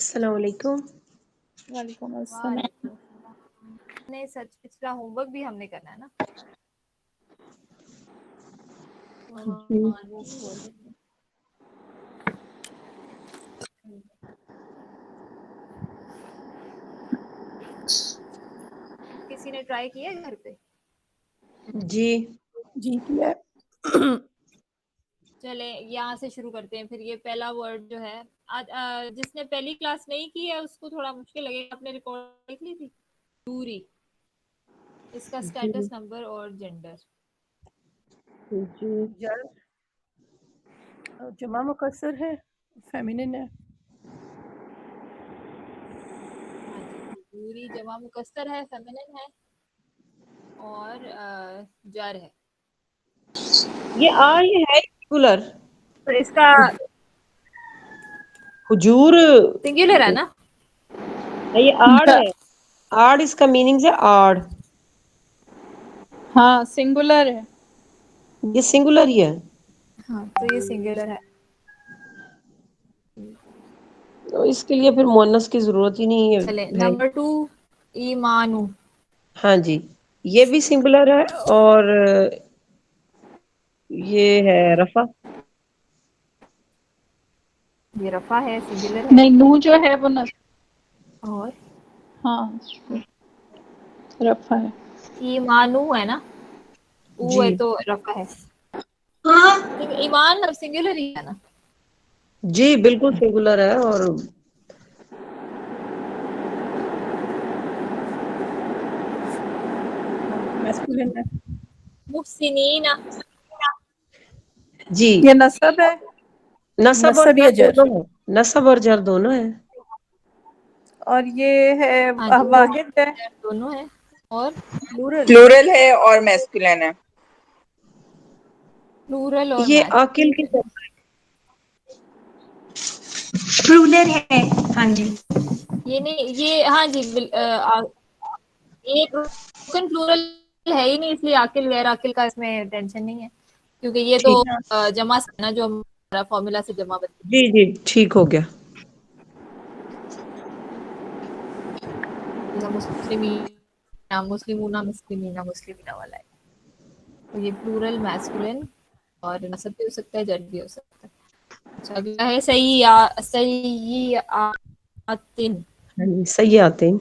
السلام علیکم۔ وعلیکم السلام۔ وعلیکم السلام۔ نہیں سچ پچھلا ہوم ورک بھی ہم نے کرنا ہے نا؟ کسی نے ٹرائی کیا گھر پہ؟ جی جی کیا؟ چلے یہاں سے شروع کرتے ہیں۔ پھر یہ پہلا ورڈ جو ہے جس نے پہلی کلاس نہیں کی ہے اس کو تھوڑا مشکل لگے گا۔ آپ نے ریکارڈ دیکھ لی تھی؟ دوری، اس کا سٹیٹس نمبر اور جینڈر۔ جی جر جمع مکسر ہے، فیمینن ہے۔ ہاں جی، دوری جمع مکسر ہے، فیمینن ہے اور جر ہے۔ یہ ہے سنگولر؟ تو اس کا حجور سنگولر ہے نا؟ یہ آڑ ہے، آڑ اس کا میننگ ہے آڑ۔ ہاں سنگولر ہے۔ یہ سنگولر ہی ہے۔ ہاں تو یہ سنگولر ہے۔ تو اس کے لیے پھر مؤنث کی ضرورت ہی نہیں چلے ہے۔ نمبر 2 ایمانو۔ ہاں جی، یہ بھی سنگولر ہے اور یہ ہے رفع۔ یہ رفع ہے، سنگولر ہے۔ نہیں نو جو ہے وہ اور ہاں رفع ہے۔ ایمانو ہے نا؟ او جی ہے تو رفع ہے۔ ایمان اب سنگولر ہی ہے نا؟ جی بالکل سنگولر ہے۔ اور میسکولن ہے۔ محسنین، جی یہ نصب ہے، نصب اور نصب یا جر جر۔ دونوں ہے، نصب اور جر دونوں ہے۔ اور یہ ہے ہاں جی واحد ہے، دونوں ہے اور پلورل پلورل ہے اور میسکولن ہے۔ پلورل اور یہ عاقل کی میسکولن۔ پرولر ہے۔ ہاں جی یہ نہیں، یہ ہاں جی یہ بروکن پلورل ہے ہی نہیں، اس لیے عاقل غیر عاقل کا اس میں ٹینشن نہیں ہے، کیونکہ یہ تو ٹھیک، جمع سے نا، جو ہمارا فارمولا سے جمع بنتی جی جی ٹھیک ہو گیا۔ ہے۔ مسلمین، مسلمون، مسلمین، مسلمین والا ہے۔ تو یہ پلورل میسکولن اور نصب بھی ہو سکتا ہے، جر بھی ہو سکتا ہے۔ اچھا اگلا ہے سیئاتن۔ صحیح آتے ہیں۔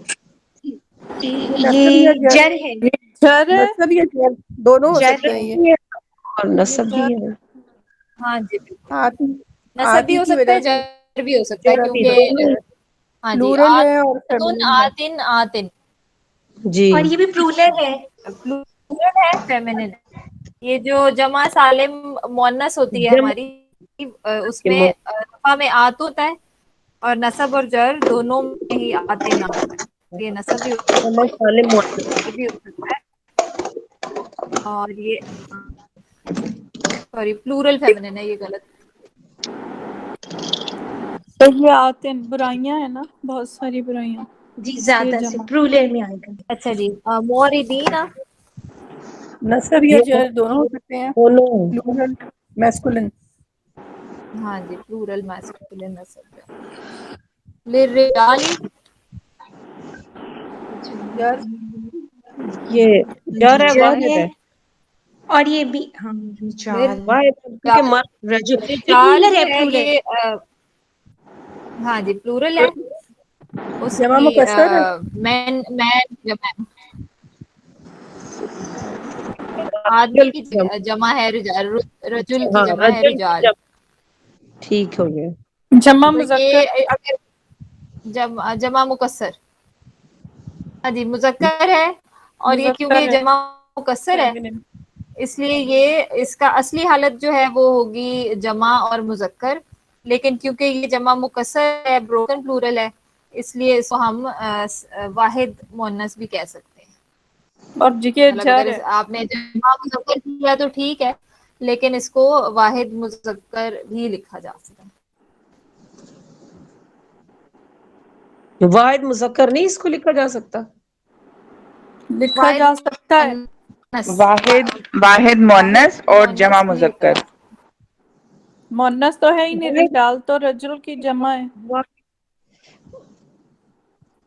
یہ نصب یا یہ جر، جر ہے۔ یہ جر ہے، نصب یا جر دونوں ہو جر سکتے ہے۔ ہیں۔ اور یہ نصب بھی جر ہے۔ ہاں جی بالکل، آتی نصب بھی آتی ہو کی سکتا وجہ ہے، سے جر بھی ہو سکتا ہے، جر آتی کیونکہ دونوں ہے، ہاں جی پلورل ہے اور آتن فیمینن ہے۔ آتن آتن جی اور یہ بھی پرولر ہے۔ پلورل ہے، فیمینن ہے۔ یہ جو جمع سالم مؤنث ہوتی ہے جمع ہماری، اس کے میں رفع میں آت ہوتا ہے اور نصب اور جر دونوں میں ہی آتے نہ ہوتا ہے، تو یہ نصب بھی ہو جمع سکتا ہے، سالم مؤنث۔ جر بھی ہو سکتا ہے، اور یہ سوری پلورل فیمینن ہے، یہ غلط۔ سیئاتن برائیاں ہیں نا، بہت ساری برائیاں، جی اس لیے زیادہ سے جمع۔ پرولر میں آئے گا۔ اچھا جی موردین، نصب یا یہ جر دونوں ہو سکتے ہیں، دونوں پلورل میسکولن۔ ہاں جی پلورل میسکولن نصب جر۔ للرجالی، جر یہ جر ہے، جر واحد ہے ہے۔ اور یہ بھی ہاں رجال ہے۔ واحد ہے کیونکہ رجل یہ رجال پرولر جو ہے، ہے پرولر۔ یہ ہاں جی پلورل ہے، اس جمع کی مکسر ہے۔ مین مین جمع، آدمی رجل کی کی جمع۔ جمع ہے رجال، رجل کی ہاں جمع ہے رجل کی رجال۔ جمع، ٹھیک ہو گیا۔ جمع تو مذکر، یہ اگر جمع مکسر، ہاں جی مذکر ہے، اور یہ کیونکہ مذکر یہ ہے، جمع مکسر ہے فیمینن۔ اس لیے یہ اس کا اصلی حالت جو ہے وہ ہوگی جمع اور مذکر، لیکن کیونکہ یہ جمع مکسر ہے، بروکن پلورل ہے، اس لیے اس کو ہم واحد مؤنث بھی کہہ سکتے ہیں۔ اور یہ مطلب جر اگر ہے۔ آپ نے جمع مذکر کیا تو ٹھیک ہے، لیکن اس کو واحد مذکر بھی لکھا جا سکتا ہے۔ واحد مذکر نہیں اس کو لکھا جا سکتا؟ لکھا واحد جا سکتا ہے، مؤنث، واحد واحد مؤنث اور جمع مؤنث بھی لکھا مذکر۔ جا مؤنث تو ہے ہی نہیں، واحد رجال تو رجل کی جمع ہے۔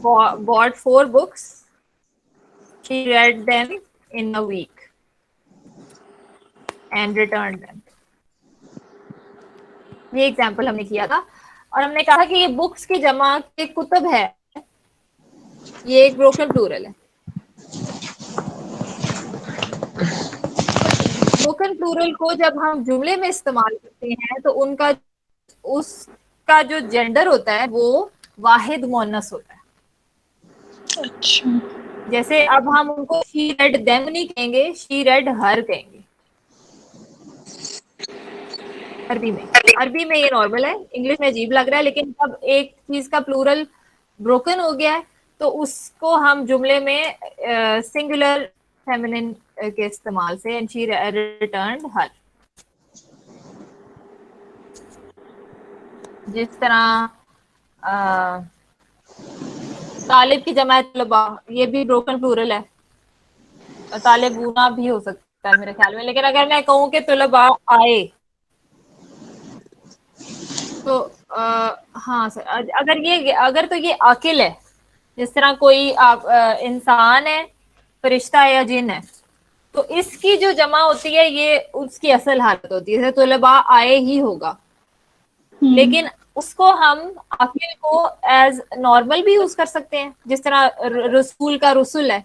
bought 4 books, she read them in a week. and returned them. یہ ایگزامپل ہم نے کیا تھا اور ہم نے کہا کہ یہ بکس کی جمع کے کتب ہے, یہ ایک بروکن پلورل ہے. بروکن پلورل کو جب ہم جملے میں استعمال کرتے ہیں تو اس کا جو جینڈر ہوتا ہے وہ واحد مؤنث ہوتا ہے. اچھا جیسے اب ہم ان کو she read them نہیں کہیں گے, she read her کہیں گے عربی میں یہ نارمل ہے, انگلش میں عجیب لگ رہا ہے, لیکن جب ایک چیز کا پلورل بروکن ہو گیا ہے تو اس کو ہم جملے میں سنگولر فیمنن کے استعمال سے and she returned her. جس طرح طالب کی جمع طلباء, یہ بھی بروکن پلورل ہے, طالبونا بھی ہو سکتا ہے میرے خیال میں. لیکن اگر میں کہوں کہ طلباء آئے تو ہاں سر, اگر تو یہ عاقل ہے, جس طرح کوئی انسان ہے, فرشتہ ہے یا جن ہے, تو اس کی جو جمع ہوتی ہے یہ اس کی اصل حالت ہوتی ہے, جیسے طلباء آئے ہی ہوگا. لیکن اس کو ہم عاقل کو ایز نارمل بھی یوز کر سکتے ہیں, جس طرح رسول کا رسول ہے,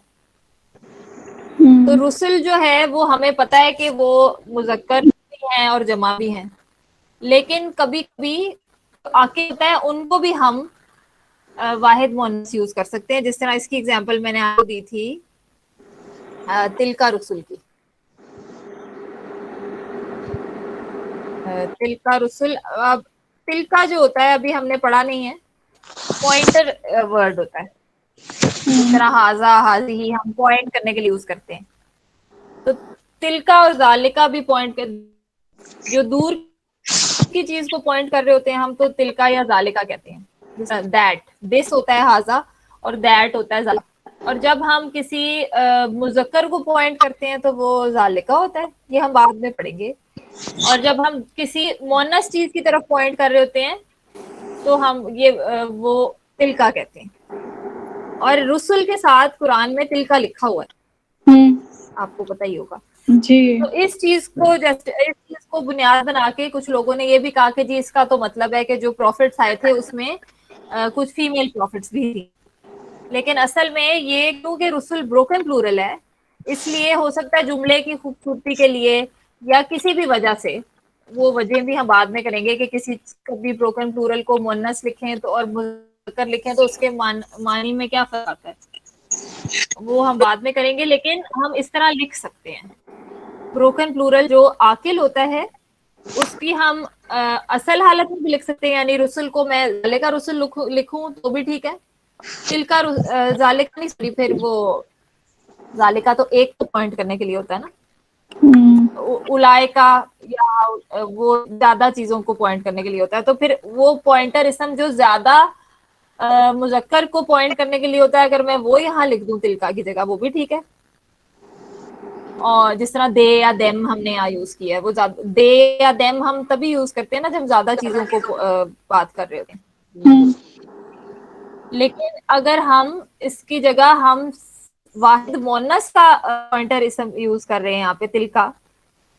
تو رسل جو ہے وہ ہمیں پتا ہے کہ وہ مذکر بھی ہیں اور جمع بھی ہیں, لیکن کبھی کبھی عاقل ہوتا ہے ان کو بھی ہم واحد مؤنث یوز کر سکتے ہیں. جس طرح اس کی ایگزامپل میں نے آپ کو دی تھی تلکا رسل کی. تلکا رسل, اب تلکا جو ہوتا ہے ابھی ہم نے پڑھا نہیں ہے, پوائنٹر ورڈ ہوتا ہے. جس طرح ہاذا ہاذی ہم پوائنٹ کرنے کے لیے یوز کرتے ہیں, تو تلکا اور ذالکا بھی پوائنٹ کر, جو دور کی چیز کو پوائنٹ کر رہے ہوتے ہیں ہم تو تلکا یا ذالکا کہتے ہیں. دیٹ, دس ہوتا ہے ہاذا اور دیٹ ہوتا ہے ذالکا. اور جب ہم کسی مذکر کو پوائنٹ کرتے ہیں تو وہ ذالکا ہوتا ہے, یہ ہم بعد میں پڑھیں گے. اور جب ہم کسی مؤنث چیز کی طرف پوائنٹ کر رہے ہوتے ہیں تو ہم وہ تلکا کہتے ہیں. اور رسل کے ساتھ قرآن میں تلکا لکھا ہوا ہے, آپ کو پتہ ہی ہوگا. جی تو اس چیز کو بنیاد بنا کے کچھ لوگوں نے یہ بھی کہا کہ جی اس کا تو مطلب ہے کہ جو پروفٹس آئے تھے اس میں کچھ فیمیل پروفٹس بھی تھی. لیکن اصل میں یہ کیونکہ رسل بروکن پلورل ہے, اس لیے ہو سکتا ہے جملے کی خوبصورتی کے لیے یا کسی بھی وجہ سے, وہ وجہ بھی ہم بعد میں کریں گے کہ کسی کبھی بروکن پلورل کو مؤنث لکھیں تو اور مذکر لکھیں تو اس کے معنی میں کیا فرق آتا ہے, وہ ہم بعد میں کریں گے. لیکن ہم اس طرح لکھ سکتے ہیں. بروکن پلورل جو عاقل ہوتا ہے اس کی ہم اصل حالت میں بھی لکھ سکتے ہیں, یعنی رسل کو میں ذالکا رسل لکھوں تو بھی ٹھیک ہے. تلکا ذالکا نہیں, سوری, پھر وہ ذالکا تو ایک تو پوائنٹ کرنے کے لیے ہوتا ہے نا, اولائکا یا وہ زیادہ چیزوں کو پوائنٹ کرنے کے لیے ہوتا ہے. تو پھر وہ پوائنٹر اسم جو زیادہ مذکر کو پوائنٹ کرنے کے لیے ہوتا ہے, اگر میں وہ یہاں لکھ دوں تلکا کی جگہ وہ بھی ٹھیک ہے. اور جس طرح دے یا دیم ہم نے یہاں یوز کیا ہے, وہ دے یا دیم ہم تبھی یوز کرتے ہیں نا جب زیادہ چیزوں کو بات کر رہے ہوتے ہیں. لیکن اگر ہم اس کی جگہ ہم واحد مؤنث کا پوائنٹر اسم یوز کر رہے ہیں یہاں پہ تلکا,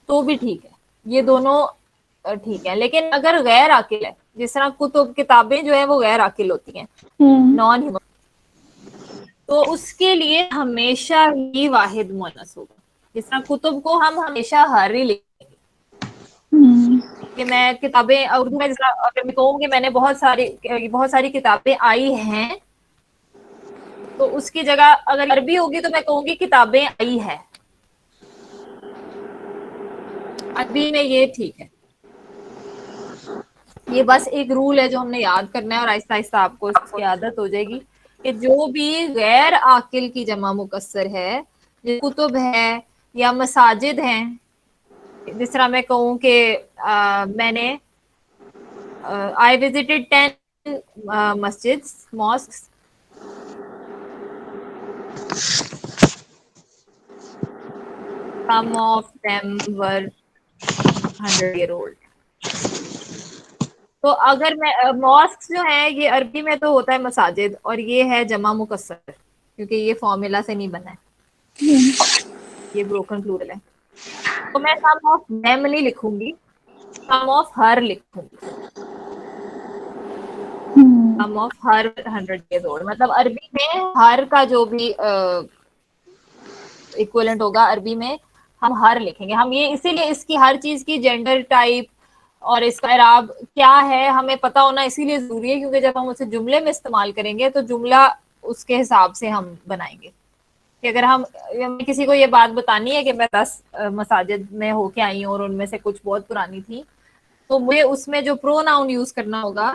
تو بھی ٹھیک ہے, یہ دونوں ٹھیک ہے. لیکن اگر غیر عاقل ہے, جس طرح کتابیں جو ہیں وہ غیر عاقل ہوتی ہیں, نان ہیومن, تو اس کے لیے ہمیشہ ہی واحد مؤنث ہوگا. جس طرح کتب کو ہم ہمیشہ ہر ہی لکھیں گے, کہ میں کتابیں اردو میں اگر میں کہوں کہ میں نے بہت ساری کتابیں آئی ہیں, تو اس کی جگہ اگر عربی ہوگی تو میں کہوں گی کتابیں آئی ہے. عربی میں یہ ٹھیک ہے. یہ بس ایک رول ہے جو ہم نے یاد کرنا ہے, اور آہستہ آہستہ آپ کو اس کی عادت ہو جائے گی کہ جو بھی غیر عاقل کی جمع مکسر ہے, کتب ہے یا مساجد ہیں, جس طرح میں کہوں کہ میں نے I visited 10 mosques. Some of them were 100-year-old. تو اگر میں ماسک جو ہے یہ عربی میں تو ہوتا ہے مساجد, اور یہ ہے جمع مکسر کیونکہ یہ فارمولا سے نہیں بنا ہے, یہ بروکن پلورل ہے. تو میں سم آف دیم نہیں لکھوں گی, سم آف ہر لکھوں گی. سم آف ہر 100 years old, مطلب عربی میں ہر کا جو بھی ایکویلنٹ ہوگا عربی میں ہم ہر لکھیں گے. ہم یہ اسی لیے اس کی ہر چیز کی جینڈر ٹائپ اور اس کا اعراب کیا ہے ہمیں پتہ ہونا اسی لیے ضروری ہے, کیونکہ جب ہم اسے جملے میں استعمال کریں گے تو جملہ اس کے حساب سے ہم بنائیں گے. کہ اگر ہم کسی کو یہ بات بتانی ہے کہ میں 10 مساجد میں ہو کے آئی ہوں اور ان میں سے کچھ بہت پرانی تھی, تو مجھے اس میں جو پرو ناؤن یوز کرنا ہوگا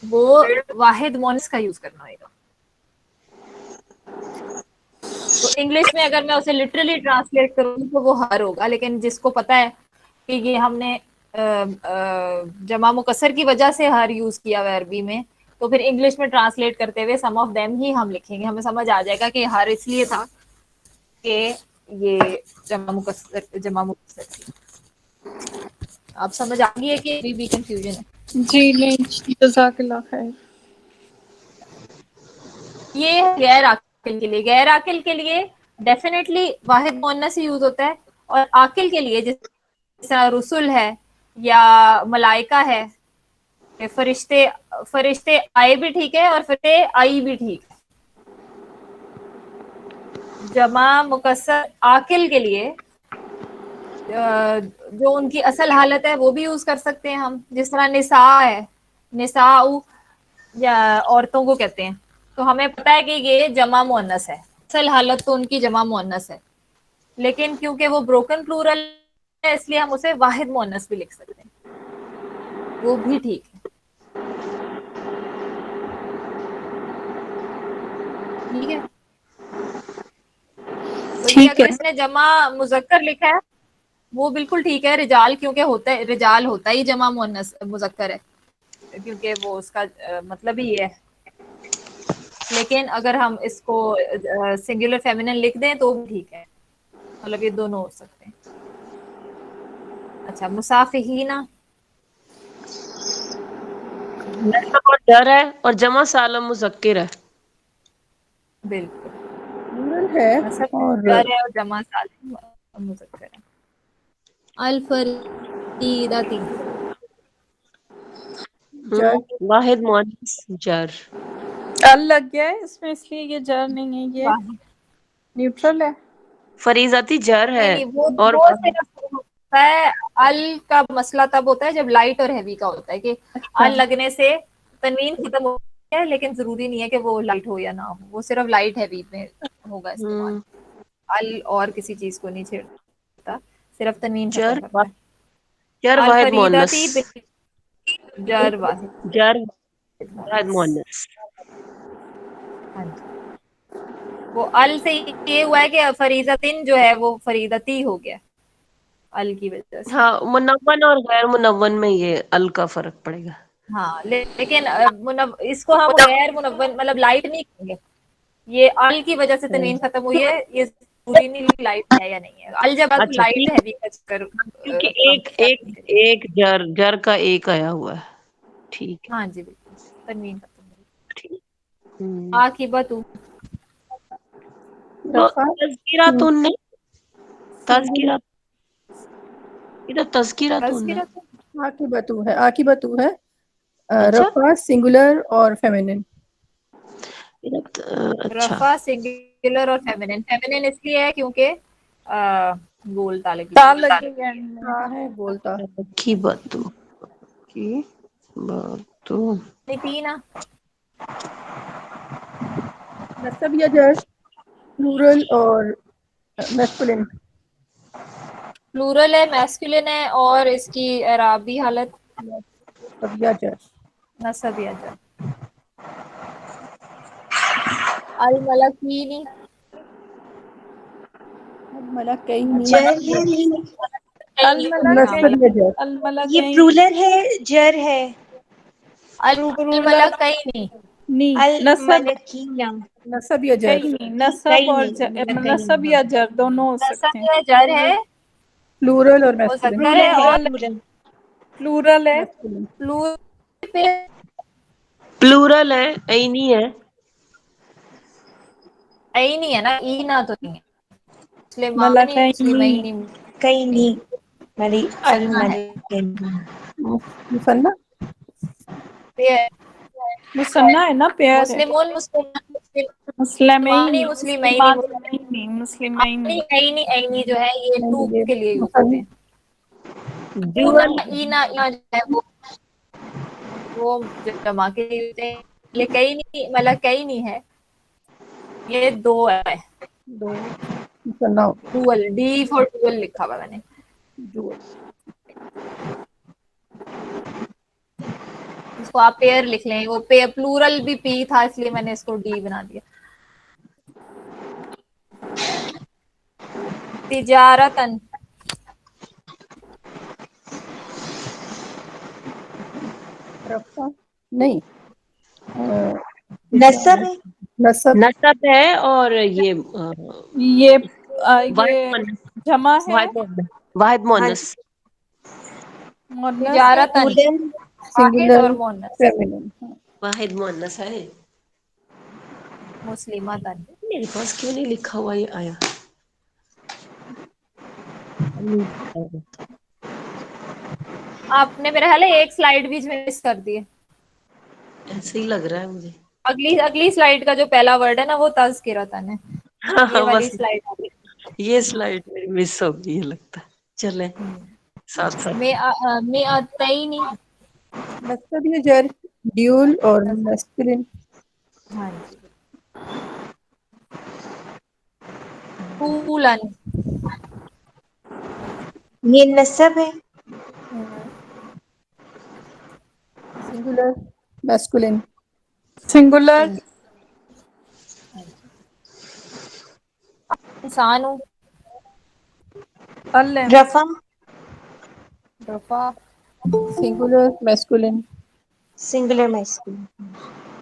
وہ واحد مونس کا یوز کرنا ہوگا. تو انگلش میں اگر میں اسے لٹرلی ٹرانسلیٹ کروں تو وہ ہر ہوگا, لیکن جس کو پتا ہے کہ یہ ہم نے جمع مکسر کی وجہ سے ہر یوز کیا ہوا عربی میں, تو پھر انگلش میں ٹرانسلیٹ کرتے ہوئے سم آف دیم ہی ہم لکھیں گے. ہمیں سمجھ آ جائے گا کہ ہر اس لیے تھا کہ یہ جمع مکسر تھی. آپ سمجھ آ گئی ہے کہ ابھی بھی کنفیوژن ہے؟ جی نہیں, جزاک اللہ خیر. یہ غیر عاقل کے لیے. غیر عاقل کے لیے ڈیفینیٹلی واحد مؤنث ہی یوز ہوتا ہے, اور عاقل کے لیے جس طرح رسل ہے یا ملائکہ ہے, فرشتے آئے بھی ٹھیک ہے اور فرشتے آئی بھی ٹھیک ہے. جمع مکسر عاقل کے لیے جو ان کی اصل حالت ہے وہ بھی یوز کر سکتے ہیں ہم, جس طرح نساء ہے, نساء یا عورتوں کو کہتے ہیں, تو ہمیں پتہ ہے کہ یہ جمع مؤنث ہے, اصل حالت تو ان کی جمع مؤنث ہے, لیکن کیونکہ وہ بروکن پلورل ہے اس لیے ہم اسے واحد مؤنث بھی لکھ سکتے ہیں, وہ بھی ٹھیک ہے. ٹھیک ہے, تو یہ ٹھیک اگر ہے. اس نے جمع مذکر لکھا ہے وہ بالکل ٹھیک ہے. رجال کیونکہ رجال ہوتا ہی جمع مؤنث مذکر ہے, کیونکہ وہ اس کا مطلب ہی ہے. لیکن اگر ہم اس کو سنگولر فیمینن لکھ دیں تو بھی ٹھیک ہے, مطلب یہ دونوں ہو سکتے ہیں. اچھا, مصافحین نسب اور جر ہے اور جمع سالم مذکر ہے. بالکل پلورل ہے نسب اور جر ہے اور جمع سالم مذکر ہے. الفریدتی جر واحد مؤنث جر. ال لگ گیا ہے اس میں, اس لیے یہ جر نہیں ہے, یہ واحد. نیوٹرل ہے. فریضتی جر ہے. نہیں وہ اور صرف ہوتا ہے, ال کا مسئلہ تب ہوتا ہے جب لائٹ اور ہیوی کا ہوتا ہے, کہ اچھا ال لگنے سے تنوین ختم ہوتی ہے, لیکن ضروری نہیں ہے کہ وہ لائٹ ہو یا نہ ہو, وہ صرف لائٹ ہیوی میں ہوگا استعمال. ال اور کسی چیز کو نہیں چھیڑتا, صرف تنوین ختم کرتا ہے. جر واحد مؤنث. الفریدتی جر واحد. جر واحد مؤنث. ہاں جی, وہ ال سے یہ ہوا ہے کہ فریضتن جو ہے وہ فریدتی ہو گیا ال کی وجہ سے. ہاں, منون اور غیر منون میں یہ ال کا فرق پڑے گا. ہاں, لیکن اس کو ہم غیر منون مطلب لائٹ نہیں کہیں گے. یہ ال کی وجہ سے تنوین ختم ہوئی ہے, یہ ضروری نہیں لائٹ ہے یا نہیں ہے. ال جب اچھا لائٹ ٹھیک, ہیوی کا چکر کیونکہ ایک جر کا ایک آیا ہوا ہے. ٹھیک ہاں جی بالکل, تنوین ختم ہوئی. ہے. عاقبۃ رفع تذکیراتن نہیں, سنگولر تذکیرات, ادھر تذکیراتن ہے. تذکرہ. عاقبتو ہے اچھا رفع سنگولر اور فیمینن. اچھا, رفع سنگولر اور فیمینن. فیمینن اس لیے ہے کیونکہ گول تالے کی تال لگ گئی اینڈ میں. ہاں ہے بولتا. کی باتو کی باتو. تھی نا, نسب یا جر پلورل اور میسکولن. پلورل ہے, میسکولن ہے, اور اس کی اعرابی حالت نسب یا جر. نسب یا جر. الملکین الملکین جر ہے نہیں, نسب یا جر. یہ الملکین پرولر ہے, جر ہے. پلورل الملکین نہیں, نسب الملکین نسب یا جر. کہیں نہیں, نسب کہیں اور نہیں, نسب ملکین یا جر دونوں ہو سکتے نسب ہیں. یا جر ہے, پلورل اور میسکولن. مذکر ہے, اور پلورل ہے. میسکولن. پلورل پہ پلورل ہے, عینی ہے. ای نہیں ہے نا, ای نہ تو نہیں ہے, اس لیے ماں نہیں, اس لیے میں ہی ملکین نہیں. ملکینی الملکینی مثنى پیئر مصنع ہے نا، پیئر ہے. مسلمون مسلمین، مسلمین مسلمین. عینی عینی جو ہے یہ ٹو یہ کے لیے یوز مثنى ہوتے ہیں. اینا جو ہے وہ جمع کے لیے ہوتے ہیں. یہ کئی نہیں مطلب کئی نہیں ہے، یہ دو ہے. دو مثنى ہو گیا. ڈوئل، ڈی فور ڈوئل لکھا ہوا میں نے. ڈوئل. اس کو آپ پیئر لکھ لیں، وہ پلورل بھی پی تھا اس لیے میں نے اس کو ڈی بنا دیا. تجارتن، رفع نہیں نصب ہے. نصب نصب ہے اور یہ یہ واحد جمع ہے، واحد ہاں مؤنث. مؤنث ہے. تجارتن واحد سنگولر اور مؤنث. فیمینن. واحد مؤنث ہے. مسلمتن، میرے پاس کیوں نہیں لکھا ہوا یہ آیا؟ آپ نے میرا خیال ہے ایک سلائیڈ بھی مس کر دی ہے. ایسے ہی لگ رہا ہے مجھے. اگلی سلائیڈ کا جو پہلا ورڈ ہے نا وہ تذکرتن ہے. ہاں یہ ہاں والی بس سلائیڈ یہ سلائڈ میری مس ہو گئی ہے لگتا ہے. چلیں ساتھ ساتھ. میں آتئینی. نصب یا جر ڈیول اور میسکولین. ہاں جی. طولن، یہ نصب ہے. Singular masculine. سنگولر انسان ہوں. علم. رفع رفع، سنگولر میسکولین. Singular masculine.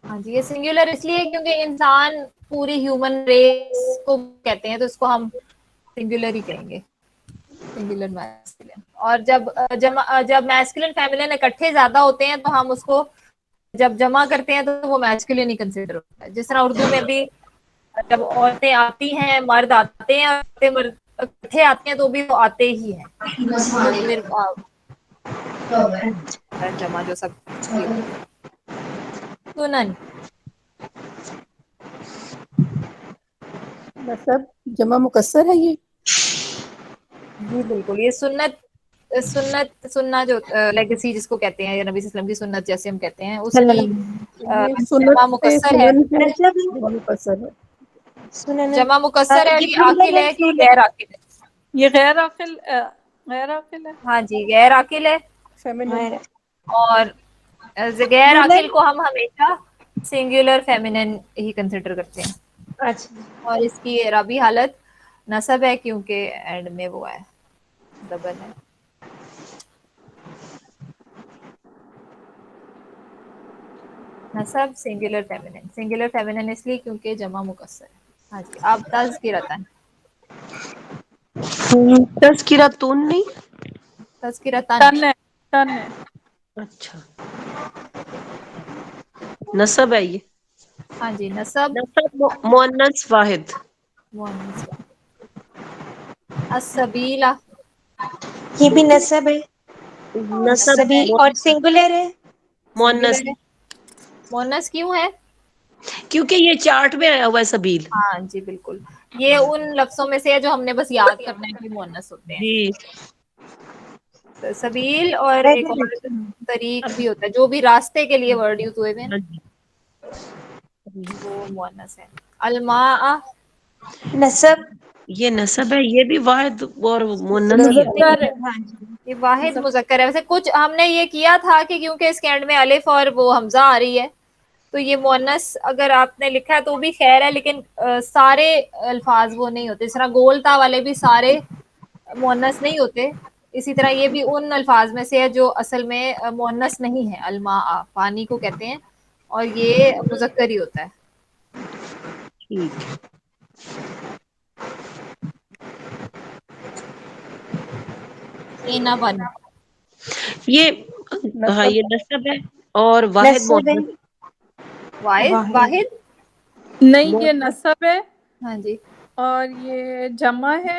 ہاں جی. یہ سنگولر اس لیے کیونکہ انسان پوری ہیومن ریس کو کہتے ہیں تو اس کو ہم سنگولر ہی کہیں گے. Singular masculine. اور جب میسکولین فیمینین اکٹھے زیادہ ہوتے ہیں تو ہم اس کو جب جمع کرتے ہیں تو وہ میسکولین ہی کنسیڈر ہوتا ہے. جس طرح اردو میں بھی جب عورتیں آتی ہیں مرد آتے ہیں مرد اکٹھے آتے ہیں تو بھی وہ آتے ہی ہیں. تو پھر جمع جو سب کی ہوتی ہے. سنن، نصب جمع مکسر ہے یہ. جی بالکل. یہ سننا جو لیگیسی جس کو کہتے ہیں یا نبی صلی اللہ علیہ وسلم کی سنت جیسے ہم کہتے ہیں اس صلی کی اللہ یہ جمع سنت سے مکسر ہے. سنن ہے. نصب ہے. جمع مکسر ہے. سنن جمع مکسر ہے اور یہ یہ پلورل عاقل ہے ہے کہ پلورل. غیر عاقل ہے. یہ غیر عاقل، غیر عاقل ہے. ہاں جی غیر عاقل ہے. فیمینن. اور غیر عاقل پلورل. کو ہم ہمیشہ سنگولر فیمینن ہی کنسیڈر کرتے ہیں. اچھا. اور اس کی اعرابی حالت نصب ہے کیونکہ اینڈ میں وہ ہے ڈبل ہے. نصب سنگولر فیمینن اس لیے کیونکہ جمع مکسر ہے. ہاں جی. آپ تذکرتن، تذکرتون نہیں. تذکرتن، تن ہے، تن ہے. اچھا نصب ہے یہ. ہاں جی. نصب نصب مؤنث واحد. مؤنث. السبیلہ، یہ بھی نصب ہے. نصب نصب ہے. اور سنگولر ہے. مؤنث سنگولر ہے. مؤنث کیوں ہے؟ کیونکہ یہ چارٹ میں آیا ہوا ہے سبیل. ہاں جی بالکل. یہ ان لفظوں میں سے ہے جو ہم نے بس یاد کرنا ہے کہ مؤنث ہوتے ہیں. جی سبیل اور ایک اور طریق بھی ہوتا ہے جو بھی راستے کے لیے ورڈ یوز ہوئے ہیں وہ مؤنث ہے. الماء، نصب یہ نصب ہے. یہ بھی واحد اور مؤنث سنگولر ہی ہے. مذکر ہے. ہاں جی. یہ واحد مذکر ہے. ویسے کچھ ہم نے یہ کیا تھا کہ کیونکہ اس کے اینڈ میں الف اور وہ حمزہ آ رہی ہے تو یہ مؤنث اگر آپ نے لکھا ہے تو بھی خیر ہے لیکن سارے الفاظ وہ نہیں ہوتے. اس طرح گولتا والے بھی سارے مؤنث نہیں ہوتے. اسی طرح یہ بھی ان الفاظ میں سے ہے جو اصل میں مؤنث نہیں ہے. الماء پانی کو کہتے ہیں اور یہ مذکر ہی ہوتا ہے. ٹھیک. اینبن، یہ ہاں نصب یہ نصب ہے اور واحد نصب ہے. مؤنث. واحد. نہیں یہ نصب ہے ہاں جی. اور یہ جمع ہے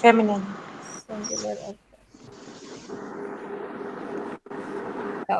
feminine. singular of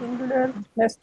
singular,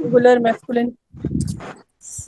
Singular, masculine.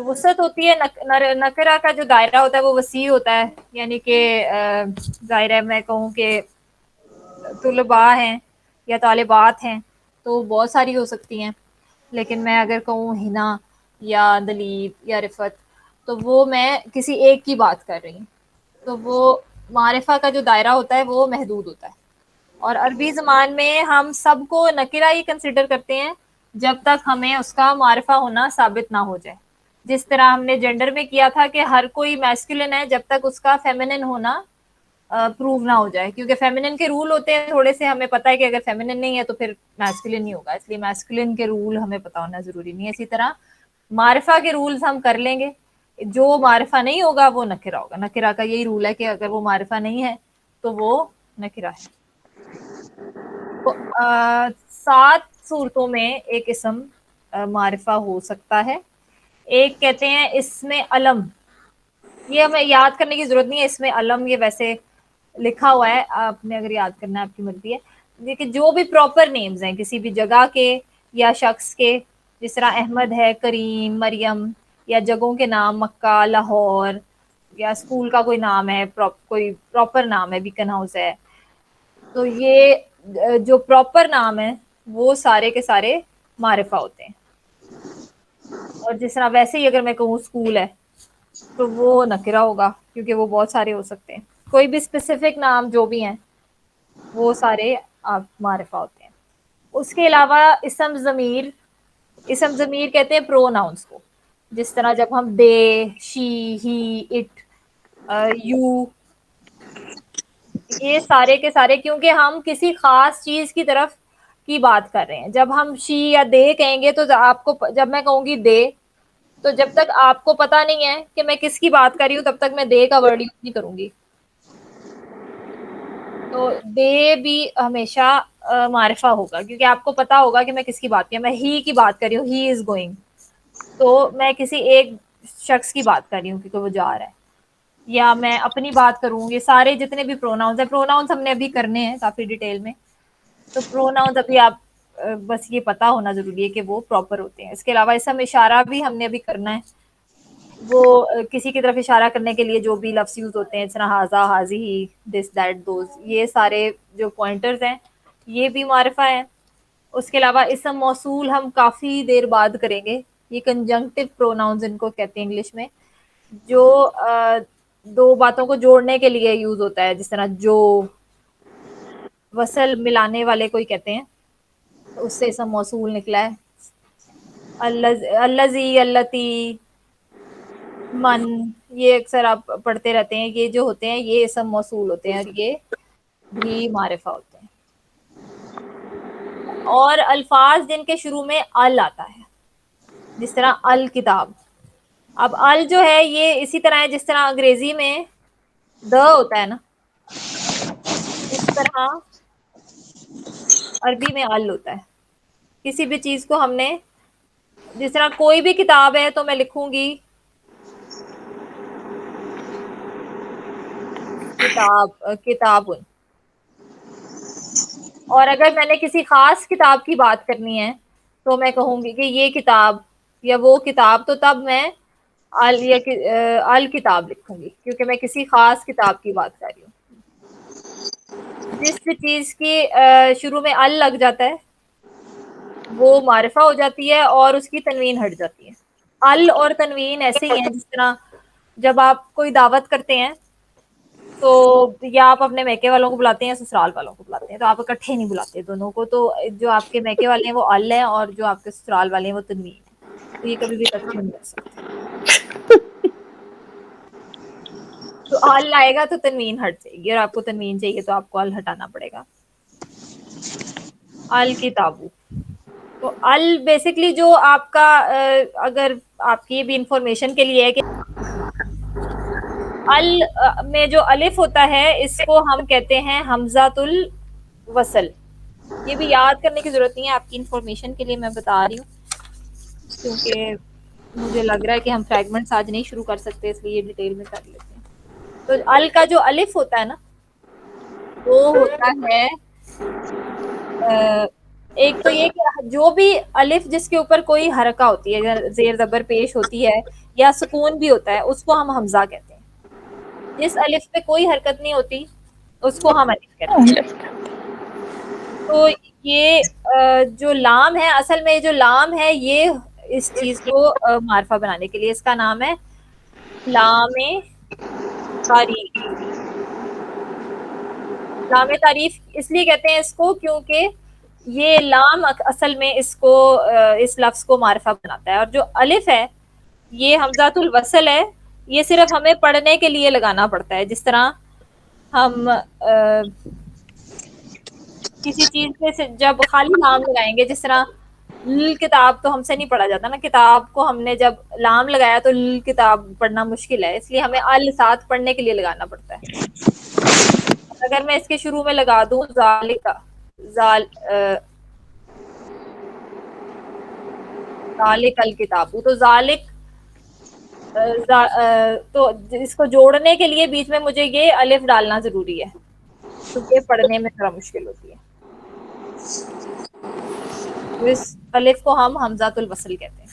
وسعت ہوتی ہے. نکرہ کا جو دائرہ ہوتا ہے وہ وسیع ہوتا ہے, یعنی کہ ظاہر ہے میں کہوں کہ طلباء ہیں یا طالبات ہیں تو بہت ساری ہو سکتی ہیں, لیکن میں اگر کہوں ہنا یا دلیپ یا رفت تو وہ میں کسی ایک کی بات کر رہی ہوں. تو وہ معرفہ کا جو دائرہ ہوتا ہے وہ محدود ہوتا ہے. اور عربی زبان میں ہم سب کو نکرہ ہی کنسیڈر کرتے ہیں جب تک ہمیں اس کا معرفہ ہونا ثابت نہ ہو جائے. جس طرح ہم نے جینڈر میں کیا تھا کہ ہر کوئی میسکولن ہے جب تک اس کا فیمنن ہونا پروو نہ ہو جائے, کیونکہ فیمنن کے رول ہوتے ہیں تھوڑے سے, ہمیں پتہ ہے کہ اگر فیمنن نہیں ہے تو پھر میسکولن نہیں ہوگا, اس لیے میسکولن کے رول ہمیں پتہ ہونا ضروری نہیں ہے. اسی طرح معرفہ کے رولز ہم کر لیں گے, جو معرفہ نہیں ہوگا وہ نکرہ ہوگا. نکرہ کا یہی رول ہے کہ اگر وہ معرفہ نہیں ہے تو وہ نکرہ ہے. تو 7 صورتوں میں ایک اسم معرفہ ہو سکتا ہے. ایک کہتے ہیں اسم علم, یہ ہمیں یاد کرنے کی ضرورت نہیں ہے. اسم علم یہ ویسے لکھا ہوا ہے, آپ نے اگر یاد کرنا ہے آپ کی مرضی ہے. لیکن جو بھی پراپر نیمز ہیں کسی بھی جگہ کے یا شخص کے, جس طرح احمد ہے, کریم, مریم, یا جگہوں کے نام مکہ, لاہور, یا اسکول کا کوئی نام ہے, کوئی پراپر نام ہے, بیکن ہاؤس ہے, تو یہ جو پراپر نام ہے وہ سارے کے سارے معرفہ ہوتے ہیں. اور جس طرح ویسے ہی اگر میں کہوں اسکول ہے تو وہ نکرہ ہوگا کیونکہ وہ بہت سارے ہو سکتے ہیں. کوئی بھی اسپیسیفک نام جو بھی ہیں وہ سارے معرفہ ہوتے ہیں. اس کے علاوہ اسم ضمیر کہتے ہیں پرو ناؤنس کو, جس طرح جب ہم دے, شی, ہی, اٹ, یو, یہ سارے کے سارے, کیونکہ ہم کسی خاص چیز کی طرف کی بات کر رہے ہیں. جب ہم شی یا دے کہیں گے تو آپ کو, جب میں کہوں گی دے, تو جب تک آپ کو پتا نہیں ہے کہ میں کس کی بات کر رہی ہوں تب تک میں دے کا ورڈ یوز نہیں کروں گی. تو دے بھی ہمیشہ معرفہ ہوگا کیونکہ آپ کو پتا ہوگا کہ میں کس کی بات کر رہی ہوں. میں ہی کی بات کر رہی ہوں, ہی از گوئنگ, تو میں کسی ایک شخص کی بات کر رہی ہوں کیونکہ وہ جا رہا ہے. یا میں اپنی بات کروں, یہ سارے جتنے بھی پروناؤنس ہیں, پروناؤنس ہم نے ابھی کرنے ہیں کافی ڈیٹیل میں, تو پروناؤنس ابھی آپ بس یہ پتا ہونا ضروری ہے کہ وہ پراپر ہوتے ہیں. اس کے علاوہ اسم اشارہ بھی ہم نے ابھی کرنا ہے, وہ کسی کی طرف اشارہ کرنے کے لیے جو بھی لفظ یوز ہوتے ہیں, اس طرح ہاذا, ہاذی, دس, دیٹ, دوز, یہ سارے جو پوائنٹرز ہیں یہ بھی معرفہ ہیں. اس کے علاوہ اسم موصول ہم کافی دیر بعد کریں گے, یہ کنجنکٹیو پروناؤنز ان کو کہتے ہیں انگلش میں, جو دو باتوں کو جوڑنے کے لیے یوز ہوتا ہے, جس طرح جو, وصل ملانے والے کوئی کہتے ہیں, اس سے اسم موصول نکلا ہے. الذی, اللتی, من, یہ اکثر آپ پڑھتے رہتے ہیں, یہ جو ہوتے ہیں یہ اسم موصول ہوتے ہیں اور یہ بھی معرفہ ہوتے ہیں. اور الفاظ جن کے شروع میں ال آتا ہے, جس طرح الکتاب. اب ال جو ہے یہ اسی طرح ہے جس طرح انگریزی میں د ہوتا ہے نا, اس طرح عربی میں ال ہوتا ہے. کسی بھی چیز کو ہم نے, جس طرح کوئی بھی کتاب ہے تو میں لکھوں گی کتاب. اور اگر میں نے کسی خاص کتاب کی بات کرنی ہے تو میں کہوں گی کہ یہ کتاب یا وہ کتاب, تو تب میں الکتاب لکھوں گی کیونکہ میں کسی خاص کتاب کی بات کر رہی ہوں. جس چیز کی شروع میں ال لگ جاتا ہے وہ معرفہ ہو جاتی ہے اور اس کی تنوین ہٹ جاتی ہے. ال اور تنوین ایسے ہی ہیں جس طرح جب آپ کوئی دعوت کرتے ہیں تو یا آپ اپنے میکے والوں کو بلاتے ہیں یا سسرال والوں کو بلاتے ہیں, تو آپ اکٹھے نہیں بلاتے دونوں کو, تو جو آپ کے میکے والے ہیں وہ ال ہیں اور جو آپ کے سسرال والے ہیں وہ تنوین ہے, تو یہ کبھی بھی اکٹھے نہیں کر سکتے. تو ال آئے گا تو تنوین ہٹ جائے گی, اور آپ کو تنوین چاہیے تو آپ کو ال ہٹانا پڑے گا. الکتابو, تو ال بیسکلی جو آپ کا, اگر آپ کی بھی انفارمیشن کے لیے ہے کہ ال میں جو الف ہوتا ہے اس کو ہم کہتے ہیں حمزۃ الوصل. یہ بھی یاد کرنے کی ضرورت نہیں ہے, آپ کی انفارمیشن کے لیے میں بتا رہی ہوں کیونکہ مجھے لگ رہا ہے کہ ہم فریگمنٹس آج نہیں شروع کر سکتے, اس لیے ڈیٹیل میں کر لیتے ہیں. تو ال کا جو الف ہوتا ہے نا وہ ہوتا ہے ایک تو یہ کہ جو بھی الف جس کے اوپر کوئی حرکہ ہوتی ہے، زیر زبر پیش ہوتی ہے یا سکون بھی ہوتا ہے، اس کو ہم حمزہ کہتے ہیں. جس الف پہ کوئی حرکت نہیں ہوتی اس کو ہم الف کہتے ہیں. تو یہ جو لام ہے، اصل میں جو لام ہے یہ اس چیز کو معرفہ بنانے کے لیے اس کا نام ہے لام تعریف. لام تعریف اس لیے کہتے ہیں اس کو کیونکہ یہ لام اصل میں اس کو اس لفظ کو معرفہ بناتا ہے. اور جو الف ہے یہ حمزۃ الوصل ہے، یہ صرف ہمیں پڑھنے کے لیے لگانا پڑتا ہے. جس طرح ہم کسی چیز سے جب خالی لام لگائیں گے، جس طرح کتاب تو ہم سے نہیں پڑھا جاتا نا، کتاب کو ہم نے جب لام لگایا تو کتاب پڑھنا مشکل ہے، اس لیے ہمیں ال ساتھ پڑھنے کے لیے لگانا پڑتا ہے. اگر میں اس کے شروع میں لگا دوں ذالک الکتاب، تو ذالک تو اس کو جوڑنے کے لیے بیچ میں مجھے یہ الف ڈالنا ضروری ہے، تو یہ پڑھنے میں تھوڑا مشکل ہوتی ہے. اس الف کو ہم حمزۃ الوصل کہتے ہیں.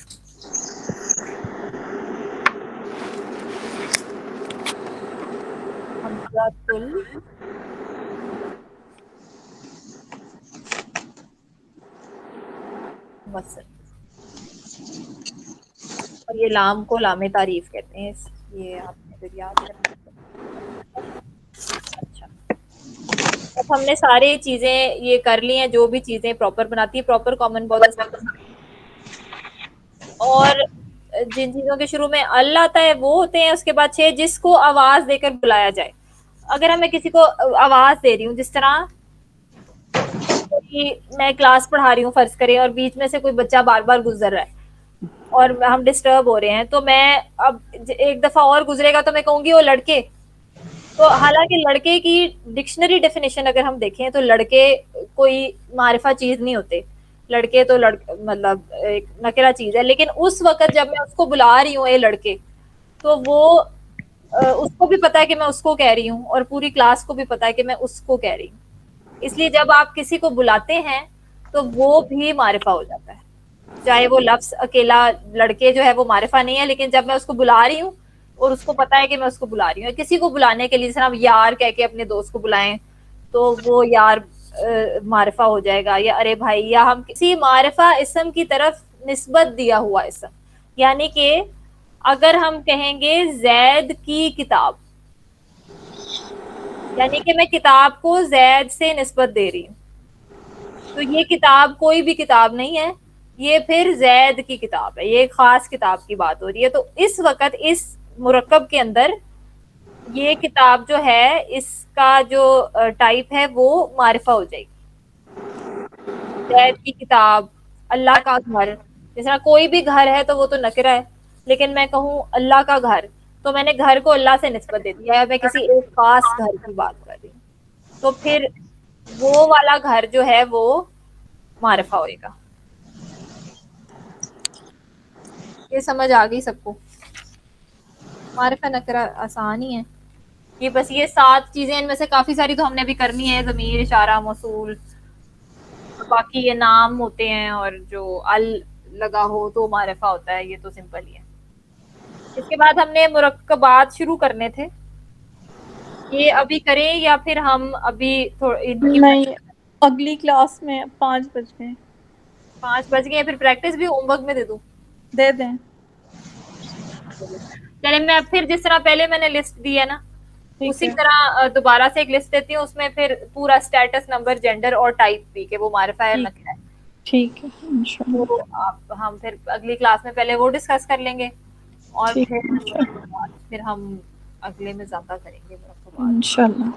حمزۃ الوصل. اور یہ لام کو لام تعریف کہتے ہیں. یہ آپ نے پھر یاد کرنا. اچھا، اب ہم نے ساری چیزیں یہ کر لی ہیں جو بھی چیزیں پراپر بناتی ہیں پراپر کامن واؤل. اور جن چیزوں کے شروع میں ال آتا ہے وہ ہوتے ہیں اس کے بعد 6 جس کو آواز دے کر بلایا جائے. اگر میں کسی کو آواز دے رہی ہوں، جس طرح میں کلاس پڑھا رہی ہوں فرض کریں، اور بیچ میں سے کوئی بچہ بار بار گزر رہا ہے اور ہم ڈسٹرب ہو رہے ہیں، تو میں اب ایک دفعہ اور گزرے گا تو میں کہوں گی وہ لڑکے. تو حالانکہ لڑکے کی ڈکشنری ڈیفینیشن اگر ہم دیکھیں تو لڑکے کوئی معرفہ چیز نہیں ہوتے، لڑکے تو مطلب ایک نکرہ چیز ہے. لیکن اس وقت جب میں اس کو بلا رہی ہوں اے لڑکے، تو وہ اس کو بھی پتا ہے کہ میں اس کو کہہ رہی ہوں اور پوری کلاس کو بھی پتا ہے کہ میں اس کو کہہ رہی ہوں. اس لیے جب آپ کسی کو بلاتے ہیں تو وہ بھی معرفہ ہو جاتا ہے، چاہے وہ لفظ اکیلا لڑکے جو ہے وہ معرفہ نہیں ہے، لیکن جب میں اس کو بلا رہی ہوں اور اس کو پتا ہے کہ میں اس کو بلا رہی ہوں. کسی کو بلانے کے لیے جس طرح ہم یار کہہ کے اپنے دوست کو بلائیں تو وہ یار معرفہ ہو جائے گا، یا ارے بھائی، یا ہم کسی معرفہ اسم کی طرف نسبت دیا ہوا اسم. یعنی کہ اگر ہم کہیں گے زید کی کتاب، یعنی کہ میں کتاب کو زید سے نسبت دے رہی ہوں، تو یہ کتاب کوئی بھی کتاب نہیں ہے، یہ پھر زید کی کتاب ہے، یہ ایک خاص کتاب کی بات ہو رہی ہے. تو اس وقت اس مرکب کے اندر یہ کتاب جو ہے اس کا جو ٹائپ ہے وہ معرفہ ہو جائے گی. زید کی کتاب، اللہ کا گھر. جس طرح کوئی بھی گھر ہے تو وہ تو نکرہ ہے، لیکن میں کہوں اللہ کا گھر تو میں نے گھر کو اللہ سے نسبت دے دیا ہے، میں کسی ایک خاص گھر کی بات کر رہی ہوں، تو پھر وہ والا گھر جو ہے وہ معرفہ ہوئے گا. یہ سمجھ آ گئی سب کو؟ معرفہ نکرہ آسان ہی ہے یہ، بس یہ 7 چیزیں ان میں سے کافی ساری تو ہم نے بھی کرنی ہے، ضمیر، اشارہ، موصول، باقی یہ نام ہوتے ہیں، اور جو ال لگا ہو تو معرفہ ہوتا ہے. یہ تو سمپل ہی ہے. اس کے بعد ہم نے مرکبات شروع کرنے تھے، یہ ابھی کریں یا پھر ہم ابھی نہیں، اگلی کلاس میں 5 بج گئے. 5 بج گئے، پھر پریکٹس بھی ہوم ورک میں دے دوں؟ دے دیں. چلے میں پھر جس طرح پہلے میں نے لسٹ دی ہے نا اسی طرح دوبارہ سے ایک لسٹ دیتی ہوں، اس میں پھر پورا اسٹیٹس، نمبر، جینڈر اور ٹائپ بھی کہ وہ معرفہ ہے نکرہ ہے. ٹھیک ہے انشاءاللہ. تو ہم پھر اگلی کلاس میں پہلے وہ ڈسکس کر لیں گے، اور ٹھیک پھر ہم اگلے میں زیادہ کریں گے مرکبات. انشاءاللہ.